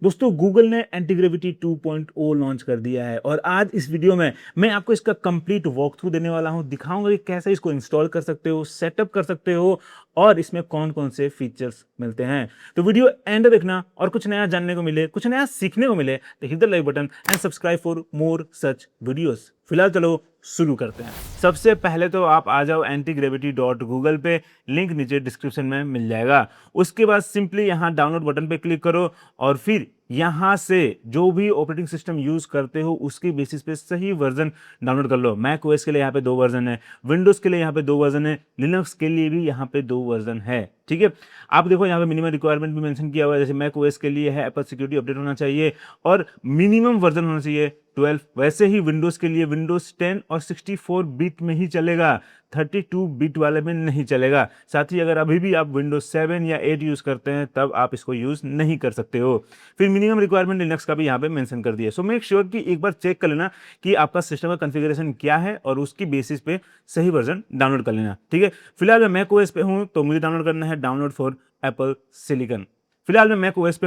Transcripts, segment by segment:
दोस्तों गूगल ने एंटीग्रेविटी 2.0 लॉन्च कर दिया है और आज इस वीडियो में मैं आपको इसका कंप्लीट वॉक थ्रू देने वाला हूं। दिखाऊंगा कि कैसे इसको इंस्टॉल कर सकते हो, सेटअप कर सकते हो और इसमें कौन कौन से फीचर्स मिलते हैं। तो वीडियो एंड देखना और कुछ नया जानने को मिले, कुछ नया सीखने को मिले तो hit the like button and subscribe for more such videos. फिलहाल चलो शुरू करते हैं। सबसे पहले तो आप आ जाओ antigravity.google पे, लिंक नीचे डिस्क्रिप्शन में मिल जाएगा। उसके बाद सिंपली यहाँ डाउनलोड बटन पे क्लिक करो और फिर यहाँ से जो भी ऑपरेटिंग सिस्टम यूज करते हो उसके बेसिस पे सही वर्जन डाउनलोड कर लो। मैक ओएस के लिए यहाँ पे 2 वर्जन है, विंडोज के लिए यहाँ पे 2 वर्जन है, लिनक्स के लिए भी यहाँ पे 2 वर्जन है। ठीक है, आप देखो यहाँ पे मिनिमम रिक्वायरमेंट भी मेंशन किया हुआ है। जैसे मैक ओएस के लिए है एप्पल सिक्योरिटी अपडेट होना चाहिए और मिनिमम वर्जन होना चाहिए 12। वैसे ही विंडोज के लिए विंडोज 10 और 64 बिट में ही चलेगा, 32 बिट वाले में नहीं चलेगा। साथ ही अगर अभी भी आप विंडोज 7 या 8 यूज करते हैं तब आप इसको यूज नहीं कर सकते हो। फिर मिनिमम रिक्वायरमेंट लिनक्स का भी यहाँ पे मेंशन कर दिया। सो मेक श्योर कि एक बार चेक कर लेना कि आपका सिस्टम का कॉन्फ़िगरेशन क्या है और उसकी बेसिस पे सही वर्जन डाउनलोड कर लेना। ठीक है, फिलहाल मैं मैक ओएस पे हूँ तो मुझे डाउनलोड करना है डाउनलोड फॉर एप्पल सिलिकन। फिलहाल मैं मैक ओएस पे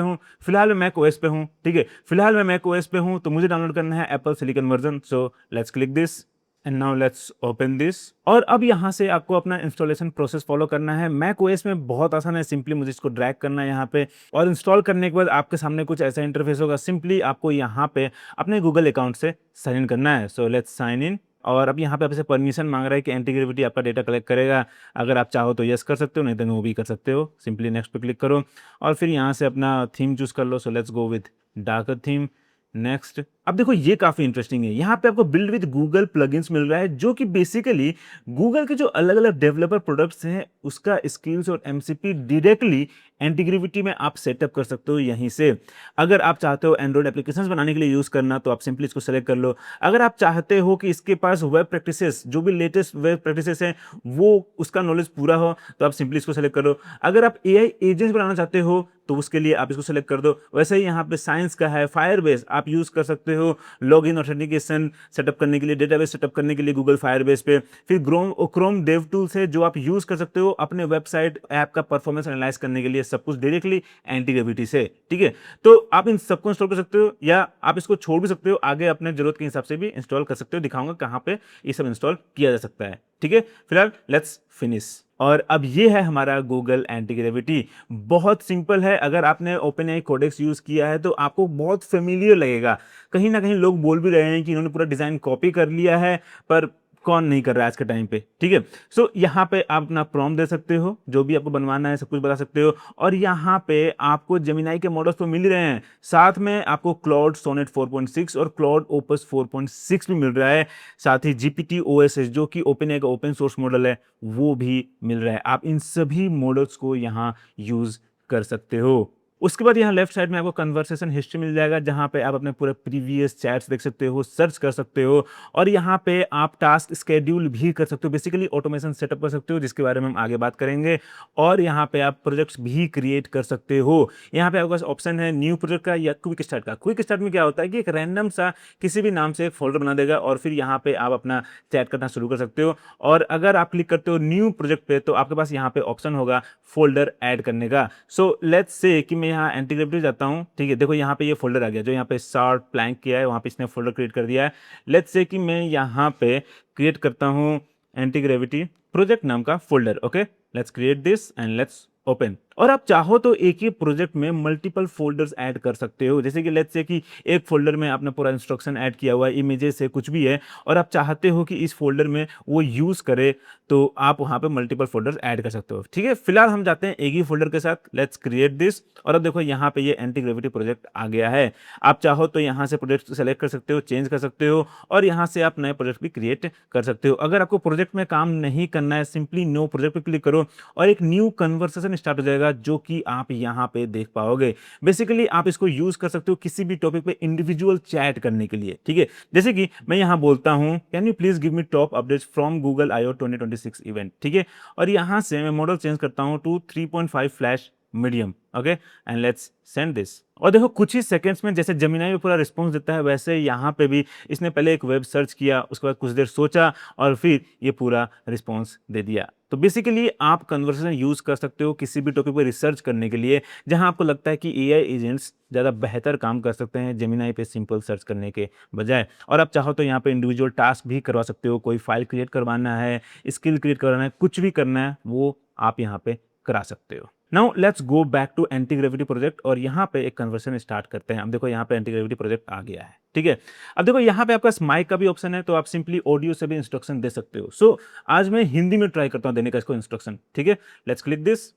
हूँ, ठीक है, फिलहाल मैं मैक ओएस पे हूँ तो मुझे डाउनलोड करना है Apple silicon version. So let's click this and now let's open this. और अब यहाँ से आपको अपना इंस्टॉलेशन प्रोसेस फॉलो करना है। मैक ओएस में बहुत आसान है, सिंपली मुझे इसको ड्रैग करना है यहाँ पे और इंस्टॉल करने के बाद आपके सामने कुछ ऐसा इंटरफेस होगा। सिंपली आपको यहाँ पे अपने गूगल अकाउंट से साइन इन करना है। So let's sign in. और अब यहाँ पे आपसे परमिशन मांग रहा है कि एंटीग्रेविटी आपका डेटा कलेक्ट करेगा। अगर आप चाहो तो यस कर सकते हो, नहीं तो नो भी कर सकते हो। सिंपली नेक्स्ट पे क्लिक करो और फिर यहाँ से अपना थीम चूज कर लो। So let's go with darker theme. Next, अब देखो ये काफी इंटरेस्टिंग है। यहाँ पे आपको बिल्ड विद गूगल प्लगइन्स मिल रहा है जो कि बेसिकली गूगल के जो अलग अलग डेवलपर प्रोडक्ट्स हैं उसका स्किल्स और एमसीपी डायरेक्टली एंटीग्रेविटी में आप सेटअप कर सकते हो यहीं से। अगर आप चाहते हो एंड्रॉइड एप्लीकेशंस बनाने के लिए यूज करना तो आप सिंपली इसको सेलेक्ट कर लो। अगर आप चाहते हो कि इसके पास वेब प्रैक्टिसेस, जो भी लेटेस्ट वेब प्रैक्टिसेस हैं वो उसका नॉलेज पूरा हो तो आप सिंपली इसको सेलेक्ट करो। अगर आप एआई एजेंट्स बनाना चाहते हो तो उसके लिए आप इसको सेलेक्ट कर दो। वैसे ही यहाँ पे साइंस का है, फायरबेस आप यूज कर सकते हो लॉगिन ऑथेंटिकेशन सेटअप करने के लिए, डेटाबेस सेटअप करने के लिए गूगल फायरबेस पे। फिर क्रोम डेव टूल्स है जो आप यूज कर सकते हो अपने वेबसाइट ऐप का परफॉर्मेंस एनालाइज करने के लिए, सब कुछ डायरेक्टली एंटीग्रेविटी से। ठीक है, तो आप इन सबको इंस्टॉल कर सकते हो या आप इसको छोड़ भी सकते हो, आगे अपने जरूरत के हिसाब से भी इंस्टॉल कर सकते हो। दिखाऊंगा कहाँ पे ये सब इंस्टॉल किया जा सकता है। ठीक है, फिलहाल लेट्स फिनिश। और अब ये है हमारा गूगल एंटीग्रेविटी। बहुत सिंपल है। अगर आपने ओपनएआई कोडेक्स यूज किया है तो आपको बहुत फेमिलियर लगेगा। कहीं ना कहीं लोग बोल भी रहे हैं कि इन्होंने पूरा डिजाइन कॉपी कर लिया है, पर कौन नहीं कर रहा है आज के टाइम पे। ठीक है, सो यहाँ पे आप अपना प्रॉम्प्ट दे सकते हो, जो भी आपको बनवाना है सब कुछ बता सकते हो। और यहाँ पे आपको जेमिनाई के मॉडल्स तो मिल ही रहे हैं, साथ में आपको क्लाउड सोनेट 4.6 और क्लाउड ओपस 4.6 भी मिल रहा है। साथ ही जीपीटी ओएसएस जो कि ओपनएआई का ओपन सोर्स मॉडल है वो भी मिल रहा है। आप इन सभी मॉडल्स को यहाँ यूज कर सकते हो। उसके बाद यहाँ लेफ्ट साइड में आपको कन्वर्सेशन हिस्ट्री मिल जाएगा जहाँ पे आप अपने पूरे प्रीवियस चैट्स देख सकते हो, सर्च कर सकते हो और यहाँ पे आप टास्क स्केड्यूल भी कर सकते हो, बेसिकली ऑटोमेशन सेटअप कर सकते हो जिसके बारे में हम आगे बात करेंगे। और यहाँ पे आप प्रोजेक्ट्स भी क्रिएट कर सकते हो। यहाँ पे आपके पास ऑप्शन है न्यू प्रोजेक्ट का या क्विक स्टार्ट का। क्विक स्टार्ट में क्या होता है कि एक रैंडम सा किसी भी नाम से एक फोल्डर बना देगा और फिर यहाँ पे आप अपना चैट करना शुरू कर सकते हो। और अगर आप क्लिक करते हो न्यू प्रोजेक्ट पे तो आपके पास यहाँ पे ऑप्शन होगा फोल्डर ऐड करने का। सो लेट्स से कि मैं यहाँ एंटीग्रेविटी जाता हूँ। ठीक है, देखो यहाँ पे ये फोल्डर आ गया जो यहाँ पे शार्ट प्लैंक किया है, वहाँ पे इसने फोल्डर क्रिएट कर दिया है। लेट्स से कि मैं यहाँ पे क्रिएट करता हूँ एंटीग्रेविटी प्रोजेक्ट नाम का folder. Okay, let's create this and let's open. और आप चाहो तो एक ही प्रोजेक्ट में मल्टीपल फोल्डर्स ऐड कर सकते हो। जैसे कि लेट्स से कि एक फोल्डर में आपने पूरा इंस्ट्रक्शन ऐड किया हुआ है, इमेजेस है, कुछ भी है और आप चाहते हो कि इस फोल्डर में वो यूज करे तो आप वहां पे मल्टीपल फोल्डर्स ऐड कर सकते हो। ठीक है, फिलहाल हम जाते हैं एक ही फोल्डर के साथ। लेट्स क्रिएट दिस और अब देखो यहाँ पे ये एंटीग्रेविटी प्रोजेक्ट आ गया है। आप चाहो तो यहाँ से प्रोजेक्ट सेलेक्ट कर सकते हो, चेंज कर सकते हो और यहाँ से आप नए प्रोजेक्ट भी क्रिएट कर सकते हो। अगर आपको प्रोजेक्ट में काम नहीं करना है सिंपली नो प्रोजेक्ट पे क्लिक करो और एक न्यू कन्वर्सेशन स्टार्ट हो जाएगा जो कि आप यहाँ पे देख पाओगे। बेसिकली आप इसको यूज कर सकते हो किसी भी टॉपिक पे इंडिविजुअल चैट करने के लिए। ठीक है, जैसे कि मैं यहाँ बोलता हूँ can you please give me top updates from Google I/O 2026 event. ठीक है, और यहाँ से मैं मॉडल चेंज करता हूँ to 3.5 flash medium, okay, and let's send this. और देखो कुछ ही सेकंड्स में जैसे जेमिनी में पूरा रिस्पॉन्स देता है, वैसे यहाँ पे भी इसने पहले एक वेब सर्च किया, उसके बाद कुछ देर सोचा और फिर ये पूरा रिस्पॉन्स दे दिया। तो बेसिकली आप कन्वर्सेशन यूज़ कर सकते हो किसी भी टॉपिक पर रिसर्च करने के लिए, जहाँ आपको लगता है कि एआई एजेंट्स ज़्यादा बेहतर काम कर सकते हैं जेमिनी पे सिंपल सर्च करने के बजाय। और आप चाहो तो यहाँ पे इंडिविजुअल टास्क भी करवा सकते हो, कोई फाइल क्रिएट करवाना है, स्किल क्रिएट करवाना है, कुछ भी करना है वो आप यहाँ पे करा सकते हो। Now let's go back to anti gravity project और यहाँ पे एक कन्वर्सेशन स्टार्ट करते हैं। अब देखो यहाँ पे एंटी ग्रेविटी प्रोजेक्ट आ गया है, ठीक है। अब देखो यहाँ पे आपका माइक का भी ऑप्शन है, तो आप सिंपली ऑडियो से भी इंस्ट्रक्शन दे सकते हो। सो आज मैं हिंदी में ट्राई करता हूँ देने का इसको इंस्ट्रक्शन, ठीक है। Let's click this.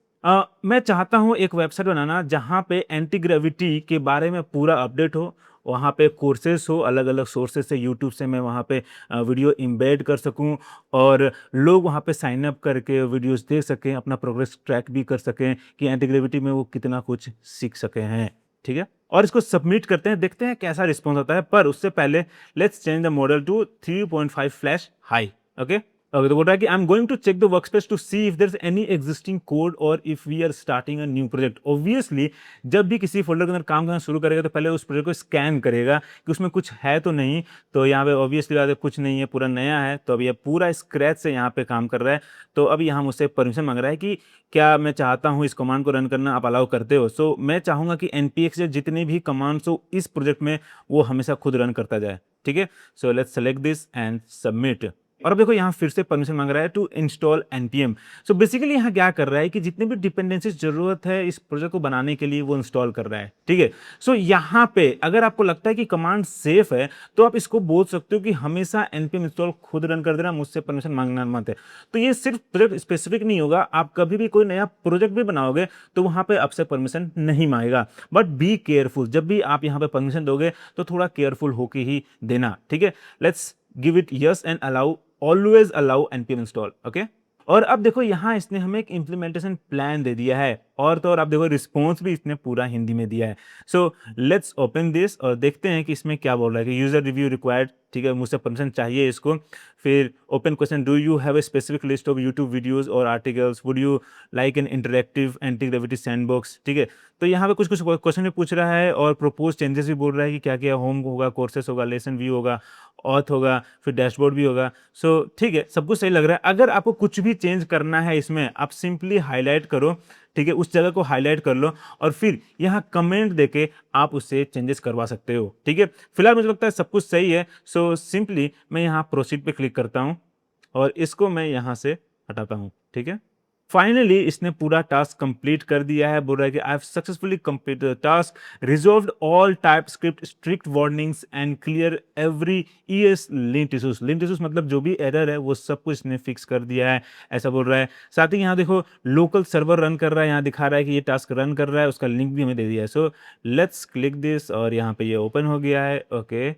मैं चाहता हूँ एक वेबसाइट बनाना जहाँ पे एंटी ग्रेविटी के बारे में पूरा अपडेट हो, वहाँ पे कोर्सेस हो, अलग अलग सोर्सेज से, यूट्यूब से मैं वहाँ पे वीडियो इम्बेड कर सकूँ और लोग वहाँ पे साइन अप करके वीडियोस देख सकें, अपना प्रोग्रेस ट्रैक भी कर सकें कि एंटी ग्रेविटी में वो कितना कुछ सीख सके हैं, ठीक है। और इसको सबमिट करते हैं, देखते हैं कैसा रिस्पॉन्स आता है। पर उससे पहले let's change the model to 3.5 flash high, okay. Okay, तो बोल रहा है कि I am going to check the workspace to see if there is any existing code और if we are starting a new project. Obviously जब भी किसी folder के अंदर काम करना शुरू करेगा तो पहले उस प्रोजेक्ट को स्कैन करेगा कि उसमें कुछ है तो नहीं। तो यहाँ पे ऑब्वियसली बात है कुछ नहीं है, पूरा नया है। तो अब ये पूरा स्क्रैच से यहाँ पे काम कर रहा है। तो अभी यहाँ मुझसे परमिशन मांग रहा है कि क्या मैं चाहता हूँ इस कमांड को रन करना, आप अलाउ करते हो। सो मैं चाहूँगा कि npx से जितने भी कमांड्स हो इस प्रोजेक्ट में वो हमेशा खुद रन करता जाए, ठीक है। So let's select this and submit. और अब देखो यहाँ फिर से परमिशन मांग रहा है to install npm। So basically यहाँ क्या कर रहा है कि जितने भी डिपेंडेंसीज जरूरत है इस प्रोजेक्ट को बनाने के लिए वो इंस्टॉल कर रहा है, ठीक है। सो यहाँ पे अगर आपको लगता है कि कमांड सेफ है तो आप इसको बोल सकते हो कि हमेशा npm इंस्टॉल खुद रन कर देना, मुझसे परमिशन मांगना मत है। तो ये सिर्फ प्रोजेक्ट स्पेसिफिक नहीं होगा, आप कभी भी कोई नया प्रोजेक्ट भी बनाओगे तो वहां पे आपसे परमिशन नहीं मांगेगा। बट बी केयरफुल, जब भी आप यहाँ पे परमिशन दोगे तो थोड़ा केयरफुल होके ही देना, ठीक है। Let's give it yes and allow, always allow npm install, okay. और अब देखो यहाँ इसने हमें एक इंप्लीमेंटेशन प्लान दे दिया है और तो और आप देखो रिस्पॉन्स भी इसने पूरा हिंदी में दिया है। सो लेट्स ओपन दिस और देखते हैं कि इसमें क्या बोल रहा है कि यूजर रिव्यू रिक्वायर्ड, ठीक है, मुझसे परमिशन चाहिए इसको। फिर open question, do you have a specific list of YouTube videos और articles, would you like an interactive antigravity sandbox, ठीक है। तो यहाँ पे कुछ कुछ क्वेश्चन भी पूछ रहा है और प्रपोज चेंजेस भी बोल रहा है कि क्या क्या होम होगा, कोर्सेस होगा, लेसन व्यू होगा, ऑथ होगा, फिर डैशबोर्ड भी होगा। सो ठीक है, सब कुछ सही लग रहा है। अगर आपको कुछ भी चेंज करना है इसमें आप सिंपली हाईलाइट करो, ठीक है, उस जगह को हाईलाइट कर लो और फिर यहाँ कमेंट देके आप उससे चेंजेस करवा सकते हो, ठीक है। फिलहाल मुझे लगता है सब कुछ सही है। सो सिंपली मैं यहाँ प्रोसीड पे क्लिक करता हूँ और इसको मैं यहाँ से हटाता हूँ, ठीक है। फाइनली इसने पूरा टास्क कंप्लीट कर दिया है। बोल रहा है कि I have successfully completed the task, resolved all TypeScript strict warnings and clear every ESLint issues. Lint issues मतलब जो भी एरर है वो सब कुछ इसने फिक्स कर दिया है, ऐसा बोल रहा है। साथ ही यहाँ देखो लोकल सर्वर रन कर रहा है, यहाँ दिखा रहा है कि ये टास्क रन कर रहा है, उसका लिंक भी हमें दे दिया है। सो लेट्स क्लिक दिस और यहाँ पे ये ओपन हो गया है, ओके,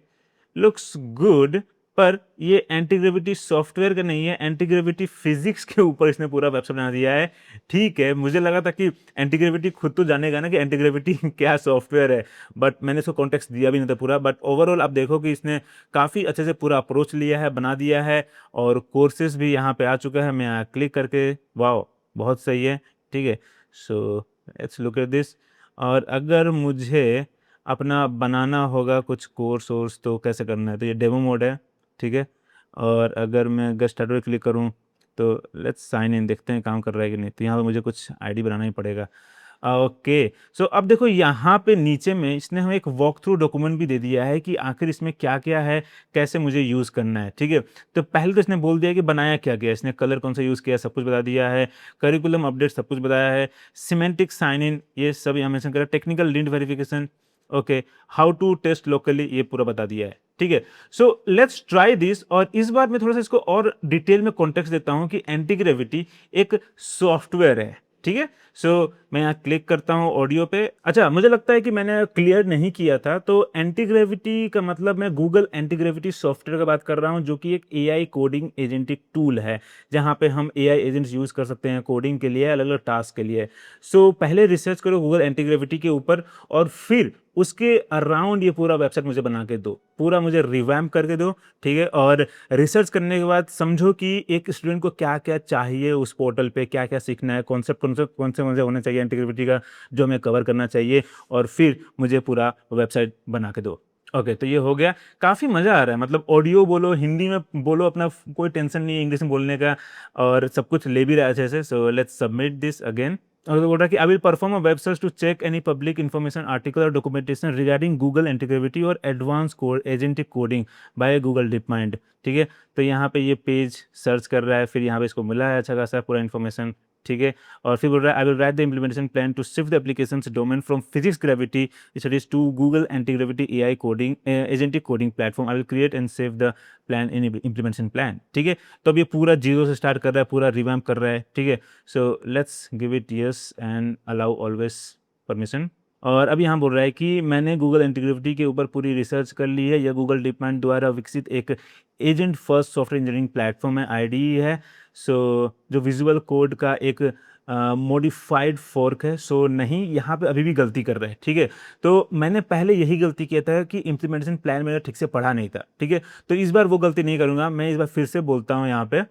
लुक्स गुड। पर ये एंटी ग्रेविटी सॉफ्टवेयर का नहीं है, एंटी ग्रेविटी फिजिक्स के ऊपर इसने पूरा वेबसाइट बना दिया है, ठीक है। मुझे लगा था कि एंटी ग्रेविटी खुद तो जानेगा ना कि एंटी ग्रेविटी क्या सॉफ्टवेयर है, बट मैंने इसको कॉन्टेक्स्ट दिया भी नहीं था पूरा। बट ओवरऑल आप देखो कि इसने काफ़ी अच्छे से पूरा अप्रोच लिया है, बना दिया है और कोर्सेज भी यहाँ पे आ चुका है। मैं यहाँ क्लिक करके, वाह बहुत सही है, ठीक है। So let's look at this. और अगर मुझे अपना बनाना होगा कुछ कोर्स वोर्स तो कैसे करना है, तो ये डेमो मोड है, ठीक है। और अगर मैं गेट स्टार्ट पे क्लिक करूँ तो लेट्स साइन इन, देखते हैं काम कर रहा है कि नहीं। तो यहाँ पे मुझे कुछ आईडी बनाना ही पड़ेगा, ओके। सो अब देखो यहाँ पे नीचे में इसने हमें एक वॉक थ्रू डॉक्यूमेंट भी दे दिया है कि आखिर इसमें क्या क्या है, कैसे मुझे यूज़ करना है, ठीक है। तो पहले तो इसने बोल दिया कि बनाया क्या गया, इसने कलर कौन सा यूज़ किया सब कुछ बता दिया है, करिकुलम अपडेट सब कुछ बताया है, सिमेंटिक साइन इन ये सब यहाँ मेंशन करा, technical link verification, okay, how to test locally ये पूरा बता दिया है, ठीक है। So let's try this. और इस बार मैं थोड़ा सा इसको और डिटेल में कॉन्टेक्स्ट देता हूं कि एंटी ग्रेविटी एक सॉफ्टवेयर है, ठीक है। सो मैं यहाँ क्लिक करता हूँ ऑडियो पे। अच्छा, मुझे लगता है कि मैंने क्लियर नहीं किया था, तो एंटी ग्रेविटी का मतलब मैं गूगल एंटी ग्रेविटी सॉफ्टवेयर की बात कर रहा हूँ, जो कि एक एआई कोडिंग एजेंटिक टूल है, जहाँ पे हम एआई एजेंट्स यूज़ कर सकते हैं कोडिंग के लिए, अलग अलग टास्क के लिए। सो पहले रिसर्च करो गूगल एंटी ग्रेविटी के ऊपर और फिर उसके अराउंड ये पूरा वेबसाइट मुझे बना के दो, पूरा मुझे रिवैम्प करके दो, ठीक है। और रिसर्च करने के बाद समझो कि एक स्टूडेंट को क्या क्या चाहिए उस पोर्टल पे, क्या क्या सीखना है, कॉन्सेप्ट कौन से मुझे होना चाहिए इंटीग्रिटी का, जो हमें कवर करना चाहिए, और फिर मुझे पूरा वेबसाइट बना के दो। ओके, तो ये हो गया। काफ़ी मज़ा आ रहा है, मतलब ऑडियो बोलो, हिंदी में बोलो, अपना कोई टेंशन नहीं है इंग्लिश में बोलने का, और सब कुछ ले भी रहा है अच्छे से। So let's submit this again. और बोल रहा है कि I will perform a web search to check any public information article और डॉक्यूमेंटेशन रिगार्डिंग गूगल इंटीग्रिटी और advance code agentic coding by Google DeepMind, ठीक है। तो यहाँ पे ये पेज सर्च कर रहा है, फिर यहाँ पे इसको मिला है अच्छा खासा पूरा इन्फॉर्मेशन, ठीक है। और फिर बोल रहा है I will write the implementation plan to shift the applications domain from physics gravity studies to Google anti gravity AI coding agentic coding platform. I will create and save the plan in implementation plan, ठीक है। तो अब ये पूरा zero से start कर रहा है, पूरा रिवैम्प कर रहा है, ठीक है। So let's give it yes and allow always permission. और अब यहाँ बोल रहा है कि मैंने गूगल इंटीग्रिटी के ऊपर पूरी रिसर्च कर ली है। यह गूगल डीप माइंड द्वारा विकसित एक agent first software engineering platform है, आईडीई है। सो जो विजुअल कोड का एक मॉडिफाइड फोर्क है। सो नहीं, यहाँ पे अभी भी गलती कर रहे हैं, ठीक है। तो मैंने पहले यही गलती किया था कि इम्प्लीमेंटेशन प्लान मेरा ठीक से पढ़ा नहीं था, ठीक है। तो इस बार वो गलती नहीं करूँगा। मैं इस बार फिर से बोलता हूँ यहाँ पे,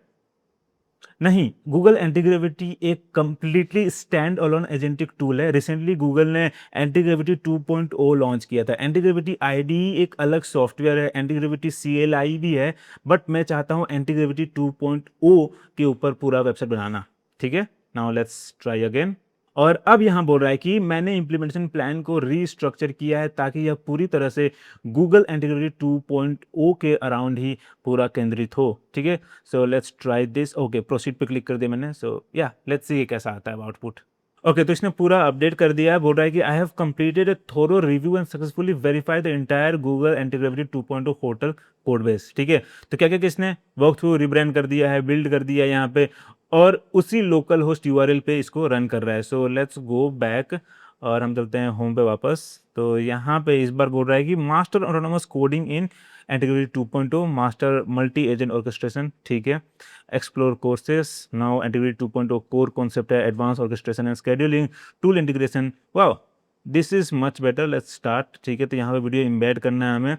नहीं, गूगल एंटीग्रेविटी एक completely stand alone agentic tool है। रिसेंटली गूगल ने एंटीग्रेविटी 2.0 लॉन्च किया था। एंटीग्रेविटी आईडी एक अलग सॉफ्टवेयर है, एंटीग्रेविटी सीएलआई भी है, बट मैं चाहता हूं एंटीग्रेविटी 2.0 के ऊपर पूरा वेबसाइट बनाना, ठीक है। Now let's try again. और अब यहां बोल रहा है कि मैंने इंप्लीमेंटेशन प्लान को रीस्ट्रक्चर किया है ताकि यह पूरी तरह से गूगल एंटीग्रेविटी 2.0 के अराउंड ही पूरा केंद्रित हो, ठीक है। So let's try this. Okay, proceed पे क्लिक कर दिया मैंने। सो या लेट्स सी ये कैसा आता है आउटपुट। ओके, तो इसने पूरा अपडेट कर दिया है। बोल रहा है कि I have completed a thorough review and successfully verified the entire Google antigravity 2.0 portal codebase, ठीक है। तो क्या क्या किसने वर्क थ्रू रिब्रांड कर दिया है, बिल्ड कर दिया है यहाँ पे, और उसी लोकल होस्ट यूआरएल पे इसको रन कर रहा है। सो लेट्स गो बैक और हम चलते हैं होम पे वापस। तो यहाँ पे इस बार बोल रहा है कि master autonomous coding in antigravity 2.0 master multi agent orchestration, ठीक है। Explore courses now antigravity 2.0 core concept है, advance orchestration and scheduling, tool integration. Wow, this is much better, let's start, ठीक है। तो यहाँ पे वीडियो इम्बेड करना है हमें।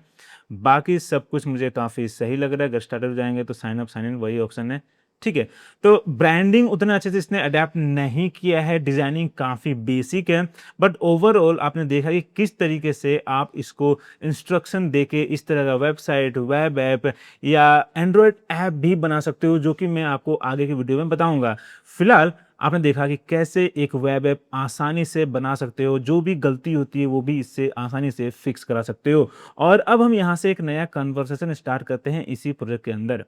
बाकी सब कुछ मुझे काफ़ी सही लग रहा है। अगर स्टार्टर जाएंगे तो साइन अप साइन इन वही ऑप्शन है, ठीक है। तो ब्रांडिंग उतना अच्छे से इसने अडेप्ट नहीं किया है, डिजाइनिंग काफ़ी बेसिक है, बट ओवरऑल आपने देखा कि किस तरीके से आप इसको इंस्ट्रक्शन देके इस तरह का वेबसाइट, वेब ऐप या एंड्रॉयड ऐप भी बना सकते हो, जो कि मैं आपको आगे की वीडियो में बताऊंगा। फिलहाल आपने देखा कि कैसे एक वेब ऐप आसानी से बना सकते हो, जो भी गलती होती है वो भी इससे आसानी से फिक्स करा सकते हो। और अब हम यहाँ से एक नया कन्वर्सेशन स्टार्ट करते हैं इसी प्रोजेक्ट के अंदर।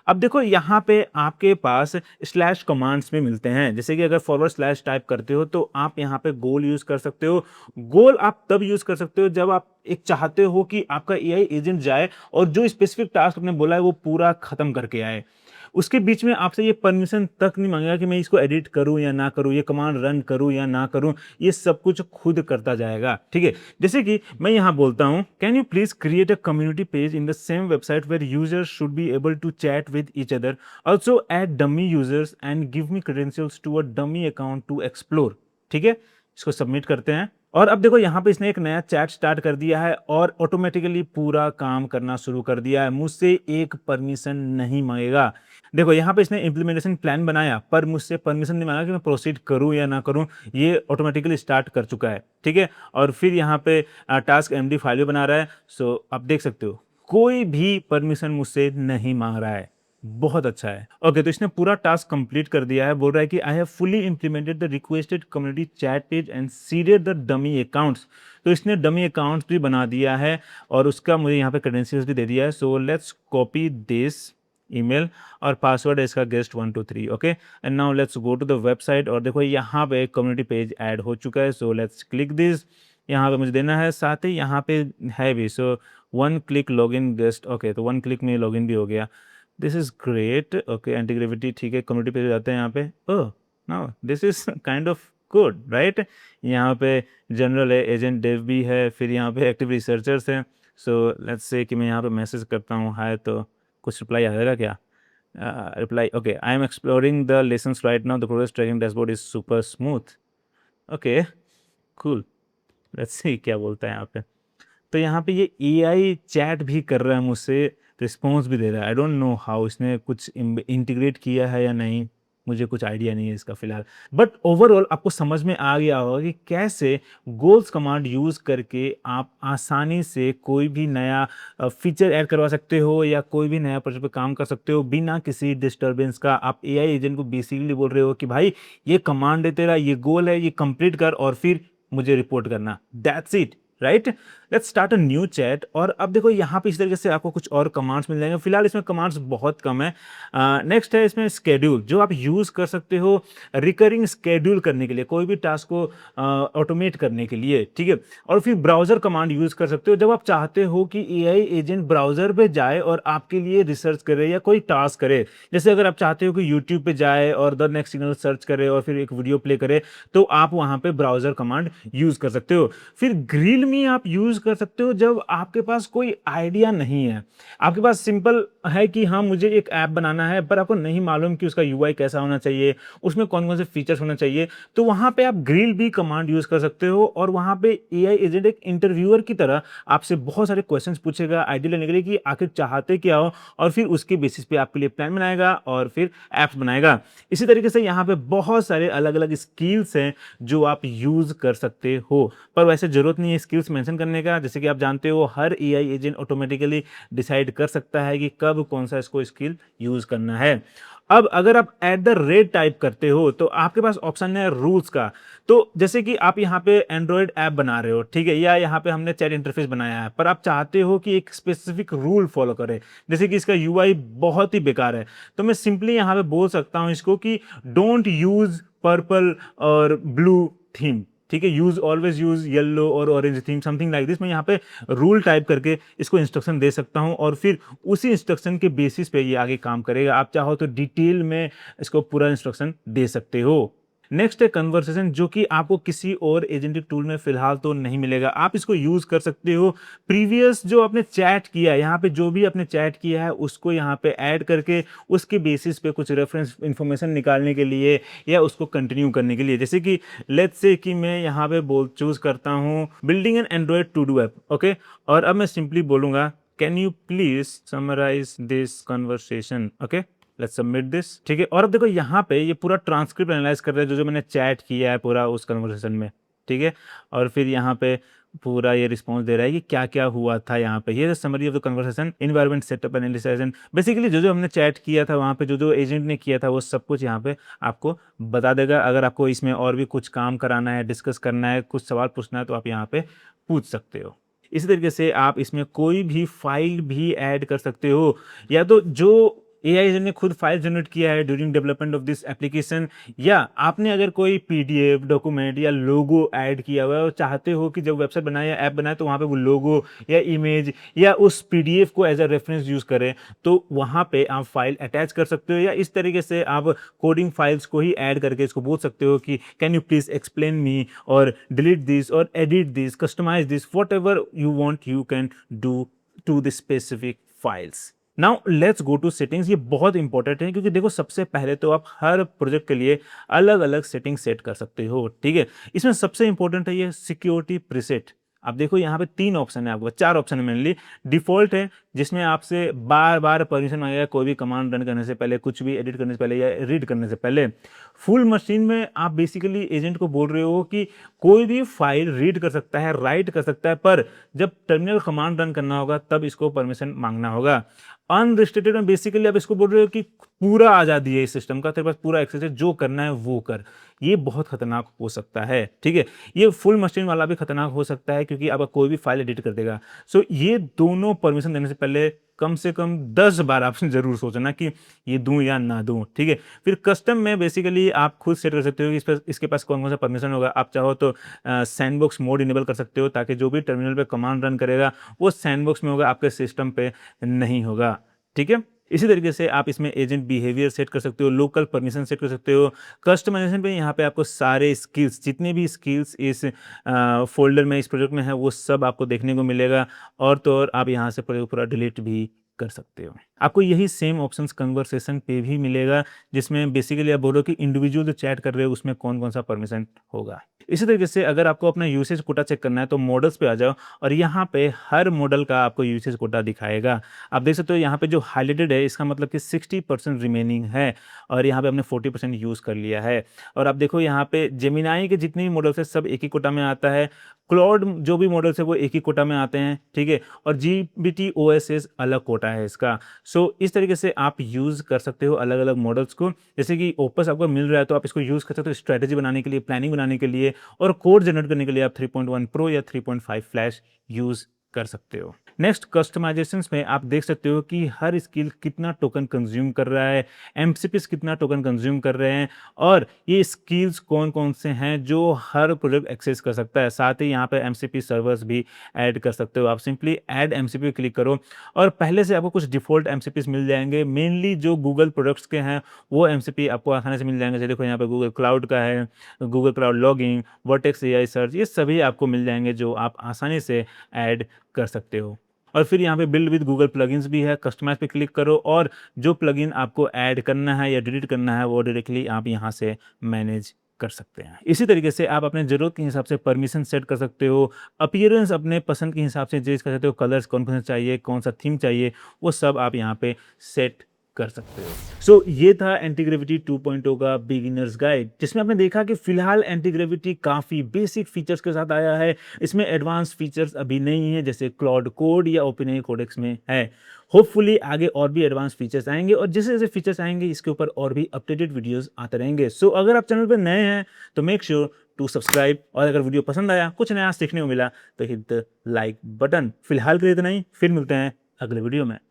अब देखो यहाँ पे आपके पास स्लैश कमांड्स में मिलते हैं, जैसे कि अगर फॉरवर्ड स्लैश टाइप करते हो तो आप यहाँ पे गोल यूज कर सकते हो। गोल आप तब यूज कर सकते हो जब आप एक चाहते हो कि आपका एआई एजेंट जाए और जो स्पेसिफिक टास्क आपने बोला है वो पूरा खत्म करके आए। उसके बीच में आपसे ये परमिशन तक नहीं मांगेगा कि मैं इसको एडिट करूं या ना करूं, ये कमांड रन करूं या ना करूं, ये सब कुछ खुद करता जाएगा, ठीक है। जैसे कि मैं यहां बोलता हूं, can you please create a community page in the same website where users should be able to chat with each other, also add dummy users and give me credentials to a dummy account to explore, ठीक है। इसको submit करते हैं। और अब देखो यहाँ पे इसने एक नया चैट स्टार्ट कर दिया है और ऑटोमेटिकली पूरा काम करना शुरू कर दिया है। मुझसे एक परमिशन नहीं मांगेगा। देखो यहाँ पे इसने इम्प्लीमेंटेशन प्लान बनाया पर मुझसे परमिशन नहीं मांगा कि मैं प्रोसीड करूँ या ना करूँ, ये ऑटोमेटिकली स्टार्ट कर चुका है, ठीक है। और फिर यहाँ पे टास्क एमडी फाइल भी बना रहा है। सो आप देख सकते हो कोई भी परमिशन मुझसे नहीं मांग रहा है, बहुत अच्छा है। ओके, तो इसने पूरा टास्क कंप्लीट कर दिया है। बोल रहा है कि I have fully implemented the requested community chat page and seeded the dummy accounts. तो इसने डमी अकाउंट्स भी बना दिया है और उसका मुझे यहाँ पे क्रेडेंशियल्स भी दे दिया है। So let's copy this email और पासवर्ड है इसका guest 123, okay. And now let's go to the website और देखो यहाँ पे कम्युनिटी पेज ऐड हो चुका है। सो लेट्स क्लिक दिस, यहाँ पे मुझे देना है, साथ ही यहाँ पे है भी। So one click log in guest, okay, तो वन क्लिक में लॉग इन भी हो गया। This is great, okay. Antigravity, ठीक है, कम्युनिटी पे जाते हैं यहाँ पे। Oh now this is kind of good, right. यहाँ पे जनरल है, एजेंट डेव भी है, फिर यहाँ पे एक्टिव रिसर्चर्स हैं। सो लेट्स से कि मैं यहाँ पे मैसेज करता हूँ हाय, तो कुछ रिप्लाई आ जाएगा क्या? Reply, okay, I am exploring the lessons right now, the progress tracking dashboard is super smooth, okay, cool. Let's see क्या बोलता है यहाँ पे। तो यहाँ पे ये एआई चैट भी कर रहा है मुझसे, रिस्पॉन्स भी दे रहा है। आई डोंट नो हाउ इसने कुछ इंटीग्रेट किया है या नहीं, मुझे कुछ आइडिया नहीं है इसका फिलहाल। बट ओवरऑल आपको समझ में आ गया होगा कि कैसे गोल्स कमांड यूज़ करके आप आसानी से कोई भी नया फीचर ऐड करवा सकते हो या कोई भी नया प्रोजेक्ट पे काम कर सकते हो बिना किसी डिस्टर्बेंस का। आप एआई एजेंट को बेसिकली बोल रहे हो कि भाई ये कमांड है तेरा, ये गोल है, ये कंप्लीट कर और फिर मुझे रिपोर्ट करना, that's it, right. Let's start a new chat. और अब देखो यहाँ पे इस तरीके से आपको कुछ और कमांड्स मिल जाएंगे। फिलहाल इसमें कमांड्स बहुत कम है। नेक्स्ट है इसमें स्केड्यूल, जो आप यूज कर सकते हो रिकरिंग स्केड्यूल करने के लिए, कोई भी टास्क को ऑटोमेट करने के लिए, ठीक है। और फिर ब्राउजर कमांड यूज कर सकते हो जब आप चाहते हो कि एआई एजेंट ब्राउजर पे जाए और आपके लिए रिसर्च करे या कोई टास्क करे। जैसे अगर आप चाहते हो कि यूट्यूब पे जाए और द नेक्स्ट सिग्नल सर्च करे और फिर एक वीडियो प्ले करे, तो आप वहां पे ब्राउजर कमांड यूज कर सकते हो। फिर ग्रिल में आप यूज कर सकते हो जब आपके पास कोई आइडिया नहीं है, आपके पास सिंपल है कि हाँ मुझे एक ऐप बनाना है पर आपको नहीं मालूम कि उसका यूआई कैसा होना चाहिए, उसमें कौन कौन से फीचर्स होना चाहिए, तो वहां पे आप ग्रिल भी कमांड यूज कर सकते हो। और वहां पे एआई एजेंट एक इंटरव्यूअर की तरह आपसे बहुत सारे क्वेश्चंस पूछेगा आइडिया लेने के लिए कि आखिर चाहते क्या हो, और फिर उसके बेसिस पे आपके लिए प्लान बनाएगा और फिर एप्स बनाएगा। इसी तरीके से यहाँ पे बहुत सारे अलग अलग स्किल्स हैं जो आप यूज कर सकते हो, पर वैसे जरूरत नहीं है स्किल्स मेंशन करने का। जैसे कि आप जानते हो हर एआई एजेंट ऑटोमेटिकली डिसाइड कर सकता है कि कब कौन सा इसको स्किल यूज करना है। अब अगर आप एट द रेट टाइप करते हो तो आपके पास ऑप्शन है रूल्स का। तो जैसे कि आप यहाँ पे एंड्रॉयड ऐप बना रहे हो, ठीक है, या यहाँ पे हमने चैट इंटरफेस बनाया है, पर आप चाहते हो कि एक स्पेसिफिक रूल फॉलो करे, जैसे कि इसका यूआई बहुत ही बेकार है, तो मैं सिंपली यहाँ पे बोल सकता हूँ इसको कि डोंट यूज पर्पल और ब्लू थीम, ठीक है, यूज ऑलवेज यूज येलो और orange theme, something like this. मैं यहाँ पे रूल टाइप करके इसको इंस्ट्रक्शन दे सकता हूँ और फिर उसी इंस्ट्रक्शन के बेसिस पे ये आगे काम करेगा। आप चाहो तो डिटेल में इसको पूरा इंस्ट्रक्शन दे सकते हो। नेक्स्ट है कन्वर्सेशन, जो कि आपको किसी और एजेंटिक टूल में फिलहाल तो नहीं मिलेगा। आप इसको यूज कर सकते हो प्रीवियस जो आपने चैट किया है, यहाँ पे जो भी आपने चैट किया है उसको यहाँ पे ऐड करके उसके बेसिस पे कुछ रेफरेंस इंफॉर्मेशन निकालने के लिए या उसको कंटिन्यू करने के लिए। जैसे कि लेट्स से कि मैं यहाँ पे बोल चूज करता हूँ building an Android to do app, okay, और अब मैं सिंपली बोलूंगा can you please summarise this conversation, okay, let's submit this, ठीक है। और अब देखो यहाँ पे ये पूरा ट्रांसक्रिप्ट एनालाइज कर रहा है जो जो मैंने चैट किया है पूरा उस कन्वर्सेशन में, ठीक है। और फिर यहाँ पे पूरा ये रिस्पॉन्स दे रहा है कि क्या क्या हुआ था। यहाँ पे ये summary of the conversation, environment setup analysis, basically जो जो हमने चैट किया था वहाँ पे जो जो एजेंट ने किया था वो सब कुछ यहाँ पे आपको बता देगा। अगर आपको इसमें और भी कुछ काम कराना है, डिस्कस करना है, कुछ सवाल पूछना है, तो आप यहाँ पे पूछ सकते हो। इसी तरीके से आप इसमें कोई भी फाइल भी ऐड कर सकते हो, या तो जो एआई ने खुद फाइल जनरेट किया है during development of this application, या आपने अगर कोई पीडीएफ डॉक्यूमेंट या लोगो ऐड किया हुआ है और चाहते हो कि जब वेबसाइट बनाए या ऐप बनाए तो वहाँ पे वो लोगो या इमेज या उस पीडीएफ को एज अ रेफरेंस यूज करें, तो वहाँ पे आप फाइल अटैच कर सकते हो। या इस तरीके से आप कोडिंग फाइल्स को ही ऐड करके इसको बोल सकते हो कि can you please explain me और डिलीट दिस और edit this, customise this, whatever you want you can do to this specific files. Now let's go to settings. ये बहुत इंपॉर्टेंट है क्योंकि देखो सबसे पहले तो आप हर प्रोजेक्ट के लिए अलग अलग सेटिंग सेट कर सकते हो, ठीक है। इसमें सबसे इंपॉर्टेंट है ये सिक्योरिटी प्रीसेट। आप देखो यहाँ पे 3 ऑप्शन है, आपको 4 ऑप्शन है मेनली। डिफॉल्ट है जिसमें आपसे बार बार परमिशन मांगेगा कोई भी कमांड रन करने से पहले, कुछ भी एडिट करने से पहले या रीड करने से पहले। फुल मशीन में आप बेसिकली एजेंट को बोल रहे हो कि कोई भी फाइल रीड कर सकता है, राइट कर सकता है, पर जब टर्मिनल कमांड रन करना होगा तब इसको परमिशन मांगना होगा। अनरिस्ट्रिक्टेड में बेसिकली आप इसको बोल रहे हो कि पूरा आजादी है इस सिस्टम का, तेरे पास पूरा एक्सेस है, जो करना है वो कर। ये बहुत खतरनाक हो सकता है, ठीक है। ये फुल मशीन वाला भी खतरनाक हो सकता है क्योंकि अब कोई भी फाइल एडिट कर देगा। सो ये दोनों परमिशन देने से पहले कम से कम 10 बार आपने जरूर सोचना कि ये दूं या ना दूं, ठीक है। फिर कस्टम में बेसिकली आप खुद सेट कर सकते हो कि इसके पास कौन कौन सा परमिशन होगा। आप चाहो तो सैंडबॉक्स मोड इनेबल कर सकते हो ताकि जो भी टर्मिनल पे कमांड रन करेगा वो सैंडबॉक्स में होगा, आपके सिस्टम पे नहीं होगा, ठीक है। इसी तरीके से आप इसमें एजेंट बिहेवियर सेट कर सकते हो, लोकल परमिशन सेट कर सकते हो। कस्टमाइजेशन पे यहाँ पे आपको सारे स्किल्स, जितने भी स्किल्स इस फोल्डर में, इस प्रोजेक्ट में है, वो सब आपको देखने को मिलेगा। और तो और आप यहाँ से प्रोजेक्ट पूरा डिलीट भी कर सकते हो। आपको यही सेम ऑप्शंस कन्वर्सेशन पे भी मिलेगा, जिसमें बेसिकली आप बोलो कि इंडिविजुअल जो चैट कर रहे हो उसमें कौन-कौन सा परमिशन होगा। इसी तरीके से अगर आपको अपना यूसेज कोटा चेक करना है तो मॉडल्स पे आ जाओ और यहाँ पे हर मॉडल का आपको यूसेज कोटा दिखाएगा। आप देख सकते हो यहाँ पे जो हाइलाइटेड है इसका मतलब कि 60% रिमेनिंग है और यहाँ पे हमने 40% यूज़ कर लिया है। और आप देखो यहाँ पे जेमिनी के जितने भी मॉडल्स हैं सब एक ही कोटा में आता है। क्लॉड जो भी मॉडल्स है वो एक ही कोटा में आते हैं, ठीक है? और जीपीटी ओएसएस अलग कोटा है इसका। सो इस तरीके से आप यूज़ कर सकते हो अलग-अलग मॉडल्स को। जैसे कि ओपस आपको मिल रहा है तो आप इसको यूज़ कर सकते हो स्ट्रैटेजी बनाने के लिए, प्लानिंग बनाने के लिए और कोड जनरेट करने के लिए आप 3.1 प्रो या 3.5 फ्लैश यूज़ कर सकते हो। नेक्स्ट कस्टमाइजेशंस में आप देख सकते हो कि हर स्किल कितना टोकन कंज्यूम कर रहा है, एमसीपीस कितना टोकन कंज्यूम कर रहे हैं और ये स्किल्स कौन-कौन से हैं जो हर प्रोजेक्ट एक्सेस कर सकता है। साथ ही यहाँ पे एमसीपी सर्वर्स भी ऐड कर सकते हो। आप सिंपली ऐड एमसीपी क्लिक करो और पहले से आपको कुछ डिफ़ॉल्ट एमसीपीस मिल जाएँगे। मेनली जो गूगल प्रोडक्ट्स के हैं वो एमसीपी आपको आसानी से मिल जाएँगे। जैसे देखो यहाँ पे गूगल क्लाउड का है, Google cloud login, vertex AI search, ये सभी आपको मिल जाएँगे जो आप आसानी से ऐड कर सकते हो। और फिर यहाँ पे बिल्ड विद गूगल प्लगइन्स भी है, कस्टमाइज़ पे क्लिक करो और जो प्लगइन आपको ऐड करना है या डिलीट करना है वो डायरेक्टली आप यहाँ से मैनेज कर सकते हैं। इसी तरीके से आप अपने ज़रूरत के हिसाब से परमिशन सेट कर सकते हो, अपीयरेंस अपने पसंद के हिसाब से चेंज कर सकते हो, कलर्स कौन-कौन से चाहिए, कौन-सा थीम चाहिए, वो सब आप यहाँ पे सेट कर सकते हो। सो ये था एंटी-ग्रेविटी 2.0 का बिगिनर्स गाइड, जिसमें आपने देखा कि फिलहाल एंटी-ग्रेविटी काफ़ी बेसिक फीचर्स के साथ आया है। इसमें एडवांस फीचर्स अभी नहीं है जैसे क्लॉड कोड या ओपेनएआई कोडेक्स में है। होपफुली आगे और भी एडवांस फीचर्स आएँगे और जैसे-जैसे फीचर्स आएँगे इसके ऊपर और भी अपडेटेड वीडियोज़ आते रहेंगे। सो अगर आप चैनल पे नए हैं तो मेक श्योर टू सब्सक्राइब और अगर वीडियो पसंद आया, कुछ नया सीखने को मिला तो हिट द लाइक बटन। फिलहाल के लिए इतना ही, फिर मिलते हैं अगले वीडियो में।